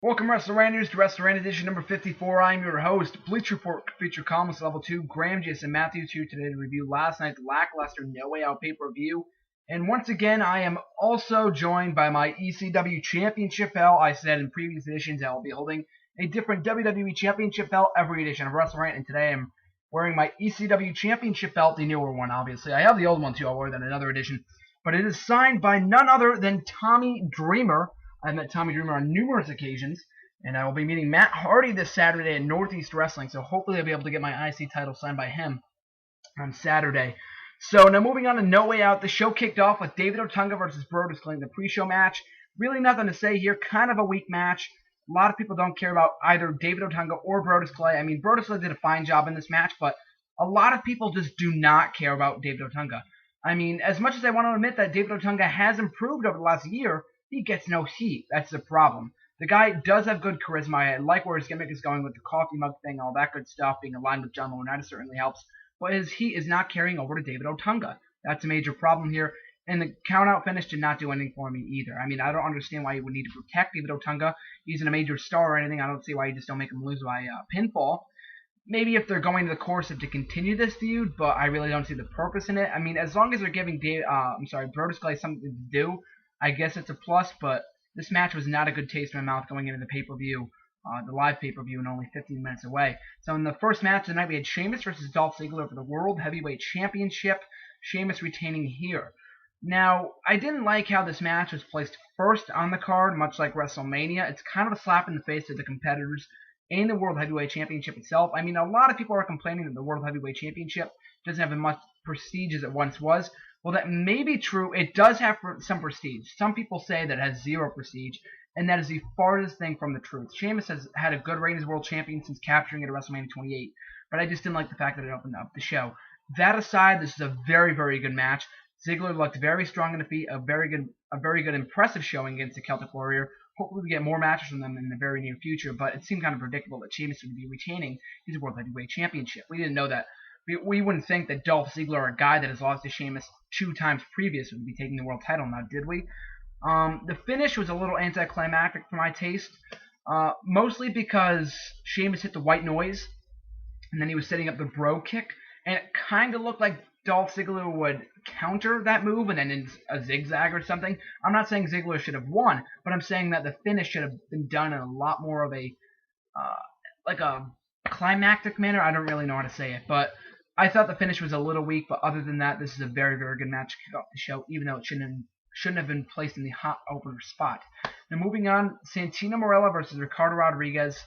Welcome, WrestleRanters, to WrestleRant edition number 54. I'm your host, Bleacher Report feature columnist level 2, Graham Jason Matthews, here today to review last night's lackluster No Way Out pay-per-view. And once again, I am also joined by my ECW Championship belt. I said in previous editions I'll be holding a different WWE Championship belt every edition of WrestleRant, and today I'm wearing my ECW Championship belt, the newer one, obviously. I have the old one too, I'll wear that in another edition. But it is signed by none other than Tommy Dreamer. I've met Tommy Dreamer on numerous occasions, and I will be meeting Matt Hardy this Saturday at Northeast Wrestling, so hopefully I'll be able to get my IC title signed by him on Saturday. So now moving on to No Way Out, the show kicked off with David Otunga versus Brodus Clay in the pre-show match. Really nothing to say here, kind of a weak match. A lot of people don't care about either David Otunga or Brodus Clay. I mean, Brodus Clay did a fine job in this match, but a lot of people just do not care about David Otunga. I mean, as much as I want to admit that David Otunga has improved over the last year, he gets no heat. That's the problem. The guy does have good charisma. I like where his gimmick is going with the coffee mug thing, all that good stuff. Being aligned with John Laurinaitis certainly helps. But his heat is not carrying over to David Otunga. That's a major problem here. And the count-out finish did not do anything for me either. I mean, I don't understand why you would need to protect David Otunga. He's in a major star or anything. I don't see why you just don't make him lose by pinfall. Maybe if they're going to the course of to continue this feud, but I really don't see the purpose in it. I mean, as long as they're giving Brodus Clay something to do, I guess it's a plus, but this match was not a good taste in my mouth going into the pay-per-view, the live pay-per-view, and only 15 minutes away. So in the first match tonight, we had Sheamus versus Dolph Ziggler for the World Heavyweight Championship. Sheamus retaining here. Now, I didn't like how this match was placed first on the card, much like WrestleMania. It's kind of a slap in the face to the competitors and the World Heavyweight Championship itself. I mean, a lot of people are complaining that the World Heavyweight Championship doesn't have as much prestige as it once was. Well, that may be true. It does have some prestige. Some people say that it has zero prestige, and that is the farthest thing from the truth. Sheamus has had a good reign as world champion since capturing it at WrestleMania 28, but I just didn't like the fact that it opened up the show. That aside, this is a very, very good match. Ziggler looked very strong in the feet, a very good, impressive showing against the Celtic Warrior. Hopefully we get more matches from them in the very near future, but it seemed kind of predictable that Sheamus would be retaining his World Heavyweight Championship. We didn't know that. We wouldn't think that Dolph Ziggler, a guy that has lost to Sheamus 2 times previous, would be taking the world title now, did we? The finish was a little anticlimactic for my taste, mostly because Sheamus hit the white noise, and then he was setting up the bro kick, and it kind of looked like Dolph Ziggler would counter that move and then in a zigzag or something. I'm not saying Ziggler should have won, but I'm saying that the finish should have been done in a lot more of a, like a climactic manner. I don't really know how to say it, but I thought the finish was a little weak, but other than that, this is a very, very good match to kick off the show, even though it shouldn't have been placed in the hot opener spot. Now moving on, Santino Marella versus Ricardo Rodriguez.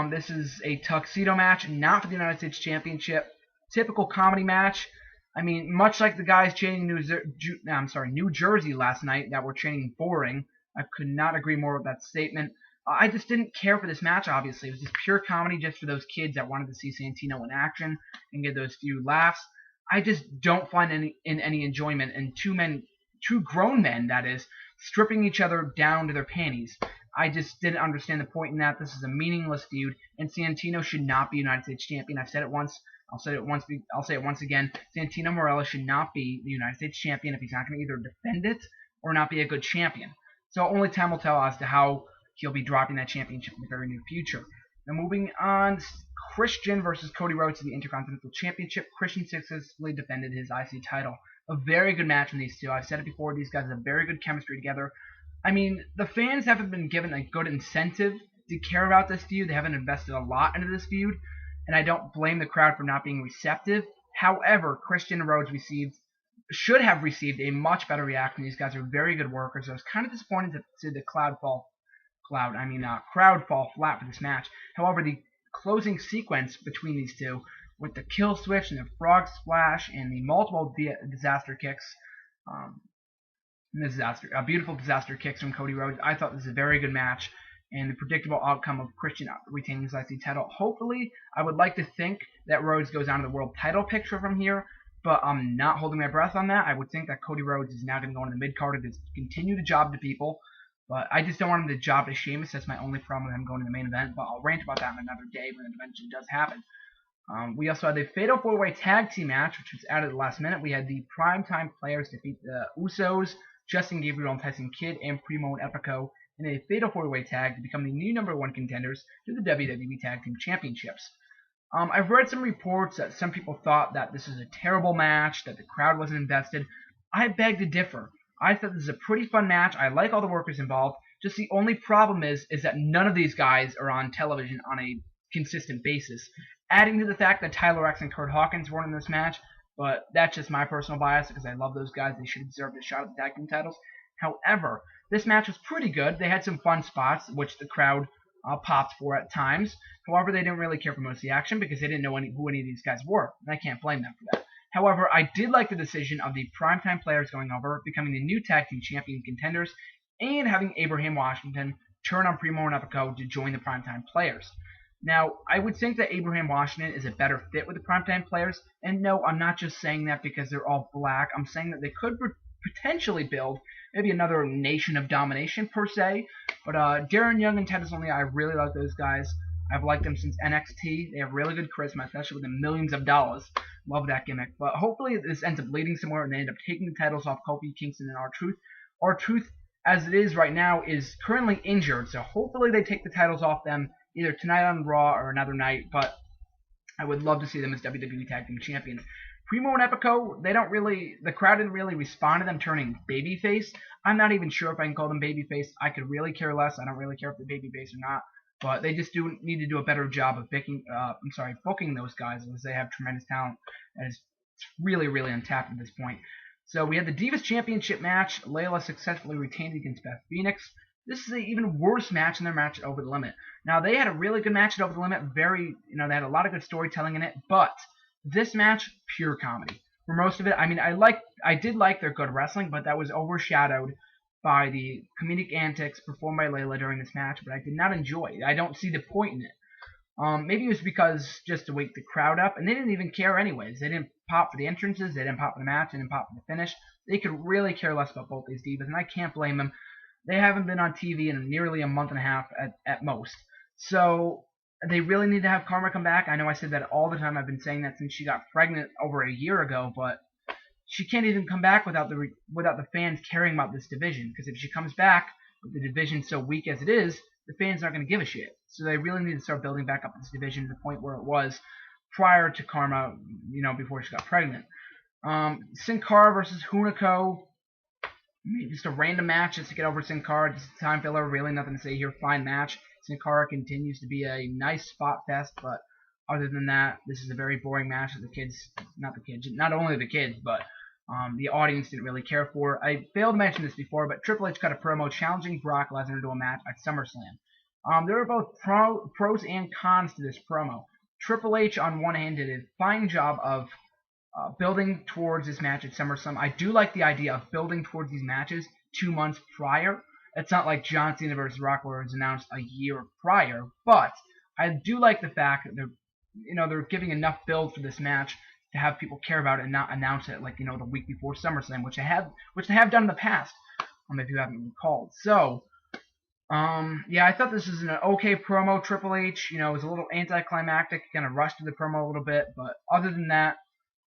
This is a tuxedo match, not for the United States Championship. Typical comedy match. I mean, much like the guys chanting New Jersey last night that were chanting boring. I could not agree more with that statement. I just didn't care for this match, obviously. It was just pure comedy just for those kids that wanted to see Santino in action and get those few laughs. I just don't find any enjoyment in two grown men, that is, stripping each other down to their panties. I just didn't understand the point in that. This is a meaningless feud, and Santino should not be United States champion. I've said it once. I'll say it once again. Santino Marella should not be the United States champion if he's not going to either defend it or not be a good champion. So only time will tell as to how he'll be dropping that championship in the very near future. Now moving on, Christian versus Cody Rhodes in the Intercontinental Championship. Christian successfully defended his IC title. A very good match from these two. I've said it before, these guys have very good chemistry together. I mean, the fans haven't been given a good incentive to care about this feud. They haven't invested a lot into this feud, and I don't blame the crowd for not being receptive. However, Christian and Rhodes should have received a much better reaction. These guys are very good workers. I was kind of disappointed to see the crowd fall flat for this match. However, the closing sequence between these two, with the kill switch and the frog splash and the multiple disaster kicks, beautiful disaster kicks from Cody Rhodes, I thought this was a very good match, and the predictable outcome of Christian retaining his IC title. Hopefully, I would like to think that Rhodes goes on to the world title picture from here, but I'm not holding my breath on that. I would think that Cody Rhodes is now going to go into the mid-card to continue to job to people, but I just don't want him to job to Sheamus. That's my only problem with him going to the main event, but I'll rant about that on another day when the eventually does happen. We also had the Fatal 4-Way Tag Team match, which was added at the last minute. We had the Primetime Players defeat the Usos, Justin Gabriel and Tyson Kidd, and Primo and Epico in a fatal 4-way tag to become the new #1 contenders to the WWE Tag Team Championships. I've read some reports that some people thought that this was a terrible match, that the crowd wasn't invested. I beg to differ. I thought this is a pretty fun match. I like all the workers involved. Just the only problem is that none of these guys are on television on a consistent basis. Adding to the fact that Tyler X and Kurt Hawkins weren't in this match, but that's just my personal bias because I love those guys. They should have deserved a shot at the tag team titles. However, this match was pretty good. They had some fun spots, which the crowd popped for at times. However, they didn't really care for most of the action because they didn't know who any of these guys were, and I can't blame them for that. However, I did like the decision of the primetime players going over, becoming the new tag team champion contenders, and having Abraham Washington turn on Primo and Epico to join the primetime players. Now, I would think that Abraham Washington is a better fit with the primetime players, and no, I'm not just saying that because they're all black. I'm saying that they could potentially build maybe another Nation of Domination per se, but Darren Young and Titus O'Neil, I really like those guys. I've liked them since NXT. They have really good charisma, especially with the millions of dollars. Love that gimmick. But hopefully this ends up leading somewhere and they end up taking the titles off Kofi Kingston and R-Truth. R-Truth, as it is right now, is currently injured, so hopefully they take the titles off them either tonight on Raw or another night, but I would love to see them as WWE Tag Team Champions. Primo and Epico, the crowd didn't really respond to them turning babyface. I'm not even sure if I can call them babyface. I could really care less. I don't really care if they're babyface or not. But they just need to do a better job of booking those guys, as they have tremendous talent and is really, really untapped at this point. So we had the Divas Championship match. Layla successfully retained against Beth Phoenix. This is an even worse match than their match at Over the Limit. Now, they had a really good match at Over the Limit. They had a lot of good storytelling in it, but this match, pure comedy. For most of it, I did like their good wrestling, but that was overshadowed by the comedic antics performed by Layla during this match, but I did not enjoy it. I don't see the point in it. Maybe it was because just to wake the crowd up, and they didn't even care anyways. They didn't pop for the entrances, they didn't pop for the match, they didn't pop for the finish. They could really care less about both these divas, and I can't blame them. They haven't been on TV in nearly a month and a half at most. So they really need to have Karma come back. I know I said that all the time. I've been saying that since she got pregnant over a year ago, but she can't even come back without the fans caring about this division. Because if she comes back with the division so weak as it is, the fans aren't going to give a shit. So they really need to start building back up this division to the point where it was prior to Karma, before she got pregnant. Sin Cara versus Hunico. Just a random match just to get over Sin Cara. Just a time filler. Really nothing to say here. Fine match. Sin Cara continues to be a nice spot fest, but other than that, this is a very boring match that not only the kids, but the audience didn't really care for. I failed to mention this before, but Triple H cut a promo challenging Brock Lesnar to a match at SummerSlam. There were both pros and cons to this promo. Triple H, on one hand, did a fine job of building towards this match at SummerSlam. I do like the idea of building towards these matches 2 months prior. It's not like John Cena versus Rock where it was announced a year prior, but I do like the fact that they're giving enough build for this match to have people care about it and not announce it like the week before SummerSlam, which they have done in the past, if you haven't recalled. So, I thought this was an okay promo. Triple H, it was a little anticlimactic, kind of rushed to the promo a little bit, but other than that,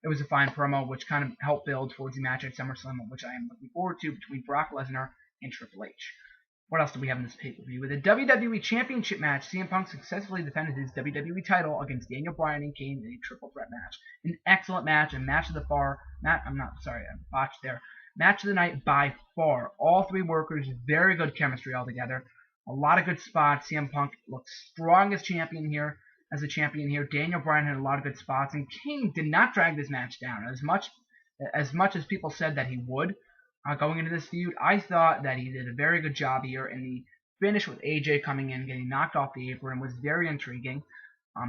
it was a fine promo, which kind of helped build towards the match at SummerSlam, which I am looking forward to between Brock Lesnar and Triple H. What else do we have in this pay-per-view? With a WWE Championship match, CM Punk successfully defended his WWE title against Daniel Bryan and Kane in a triple threat match. An excellent match, match of the night by far. All three workers, very good chemistry altogether. A lot of good spots. CM Punk looked strong as a champion here. Daniel Bryan had a lot of good spots, and Kane did not drag this match down as much as people said that he would. Going into this feud, I thought that he did a very good job here, and the finish with AJ coming in, getting knocked off the apron was very intriguing.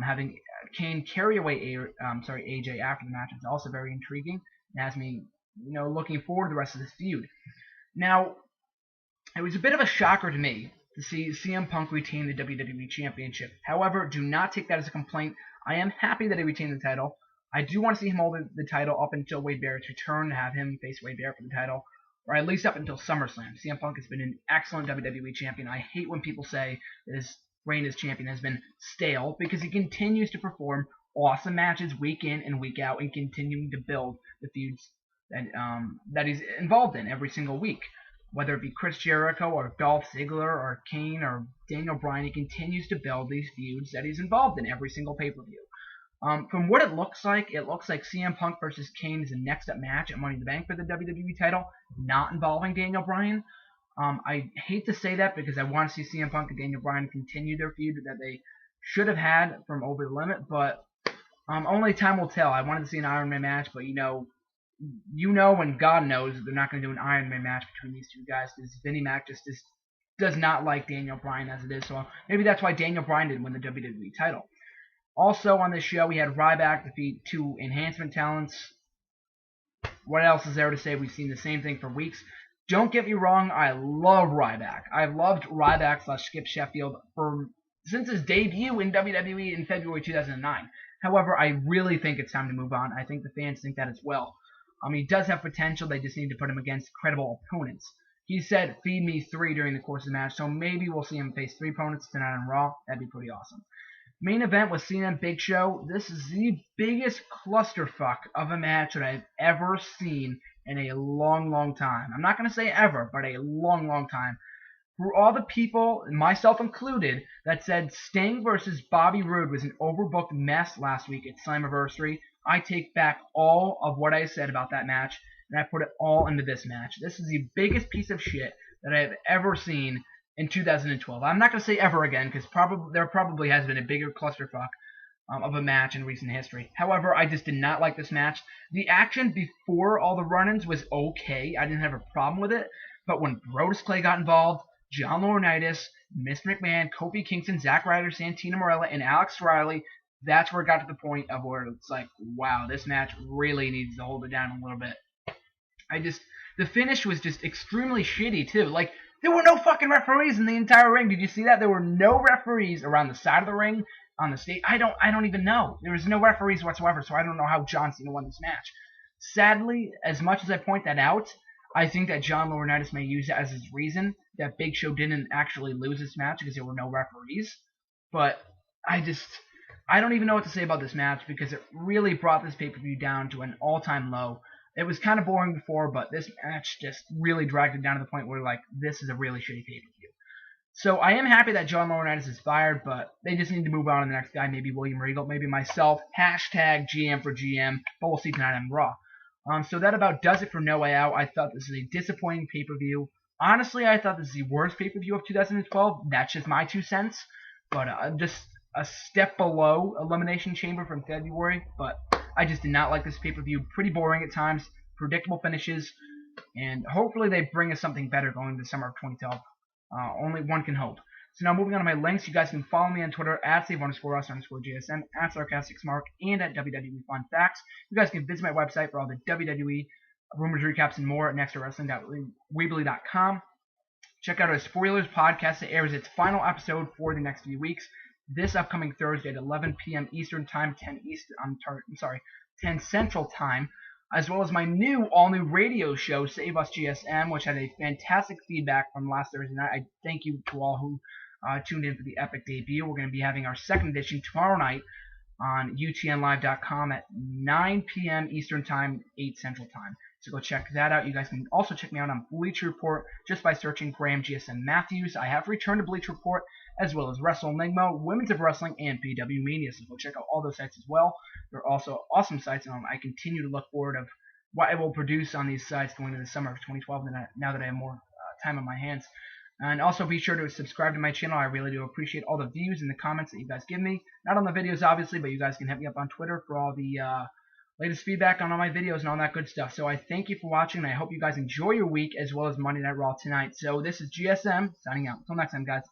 Having Kane carry away AJ after the match is also very intriguing. It has me, looking forward to the rest of this feud. Now, it was a bit of a shocker to me to see CM Punk retain the WWE Championship. However, do not take that as a complaint. I am happy that he retained the title. I do want to see him hold the title up until Wade Barrett's return, to have him face Wade Barrett for the title, or at least up until SummerSlam. CM Punk has been an excellent WWE champion. I hate when people say that his reign as champion has been stale, because he continues to perform awesome matches week in and week out, and continuing to build the feuds that he's involved in every single week. Whether it be Chris Jericho or Dolph Ziggler or Kane or Daniel Bryan, he continues to build these feuds that he's involved in every single pay-per-view. From what it looks like CM Punk versus Kane is the next up match at Money in the Bank for the WWE title, not involving Daniel Bryan. I hate to say that because I want to see CM Punk and Daniel Bryan continue their feud that they should have had from Over the Limit, but only time will tell. I wanted to see an Iron Man match, but you know, and God knows they're not going to do an Iron Man match between these two guys because Vinnie Mac just does not like Daniel Bryan as it is. So maybe that's why Daniel Bryan didn't win the WWE title. Also on this show, we had Ryback defeat two enhancement talents. What else is there to say? We've seen the same thing for weeks. Don't get me wrong, I love Ryback. I've loved Ryback / Skip Sheffield since his debut in WWE in February 2009. However, I really think it's time to move on. I think the fans think that as well. He does have potential. They just need to put him against credible opponents. He said, feed me 3 during the course of the match, so maybe we'll see him face 3 opponents tonight on Raw. That'd be pretty awesome. Main event was Cena and Big Show. This is the biggest clusterfuck of a match that I've ever seen in a long, long time. I'm not going to say ever, but a long, long time. For all the people, myself included, that said Sting versus Bobby Roode was an overbooked mess last week at Slammiversary, I take back all of what I said about that match, and I put it all into this match. This is the biggest piece of shit that I've ever seen in 2012. I'm not going to say ever again, because there probably has been a bigger clusterfuck of a match in recent history. However, I just did not like this match. The action before all the run-ins was okay. I didn't have a problem with it. But when Brodus Clay got involved, John Laurinaitis, Miss McMahon, Kofi Kingston, Zack Ryder, Santino Marella, and Alex Riley, that's where it got to the point of where it's like, wow, this match really needs to hold it down a little bit. The finish was just extremely shitty, too. Like, there were no fucking referees in the entire ring. Did you see that? There were no referees around the side of the ring, on the stage. I don't even know. There was no referees whatsoever, so I don't know how John Cena won this match. Sadly, as much as I point that out, I think that John Laurinaitis may use that as his reason that Big Show didn't actually lose this match because there were no referees. But I don't even know what to say about this match because it really brought this pay-per-view down to an all-time low. It was kind of boring before, but this match just really dragged it down to the point where, like, this is a really shitty pay-per-view. So I am happy that John Laurinaitis is fired, but they just need to move on to the next guy, maybe William Regal, maybe myself, hashtag GM for GM, but we'll see tonight on Raw. So that about does it for No Way Out. I thought this is a disappointing pay-per-view. Honestly, I thought this is the worst pay-per-view of 2012. That's just my 2 cents. But just a step below Elimination Chamber from February. But I just did not like this pay-per-view. Pretty boring at times. Predictable finishes. And hopefully they bring us something better going into the summer of 2012. Only one can hope. So now moving on to my links, you guys can follow me on Twitter at @SAVE_US_GSM, at SarcasticSmark, and at WWE Fun Facts. You guys can visit my website for all the WWE rumors, recaps, and more at nextwrestling.weebly.com. Check out our Spoilers podcast that airs its final episode for the next few weeks. This upcoming Thursday at 11 p.m. Eastern Time, 10 Central Time, as well as my all-new radio show, Save US GSM, which had a fantastic feedback from last Thursday night. I thank you to all who tuned in for the epic debut. We're going to be having our second edition tomorrow night on utnlive.com at 9 p.m. Eastern Time, 8 Central Time. So go check that out. You guys can also check me out on Bleacher Report just by searching Graham GSM Matthews. I have returned to Bleacher Report as well as Wrestle Enigma, Women's of Wrestling, and PW Mania. So go check out all those sites as well. They're also awesome sites, and I continue to look forward of what I will produce on these sites going into the summer of 2012 now that I have more time on my hands. And also be sure to subscribe to my channel. I really do appreciate all the views and the comments that you guys give me. Not on the videos, obviously, but you guys can hit me up on Twitter for all the latest feedback on all my videos and all that good stuff. So I thank you for watching, and I hope you guys enjoy your week as well as Monday Night Raw tonight. So this is GSM signing out. Until next time, guys.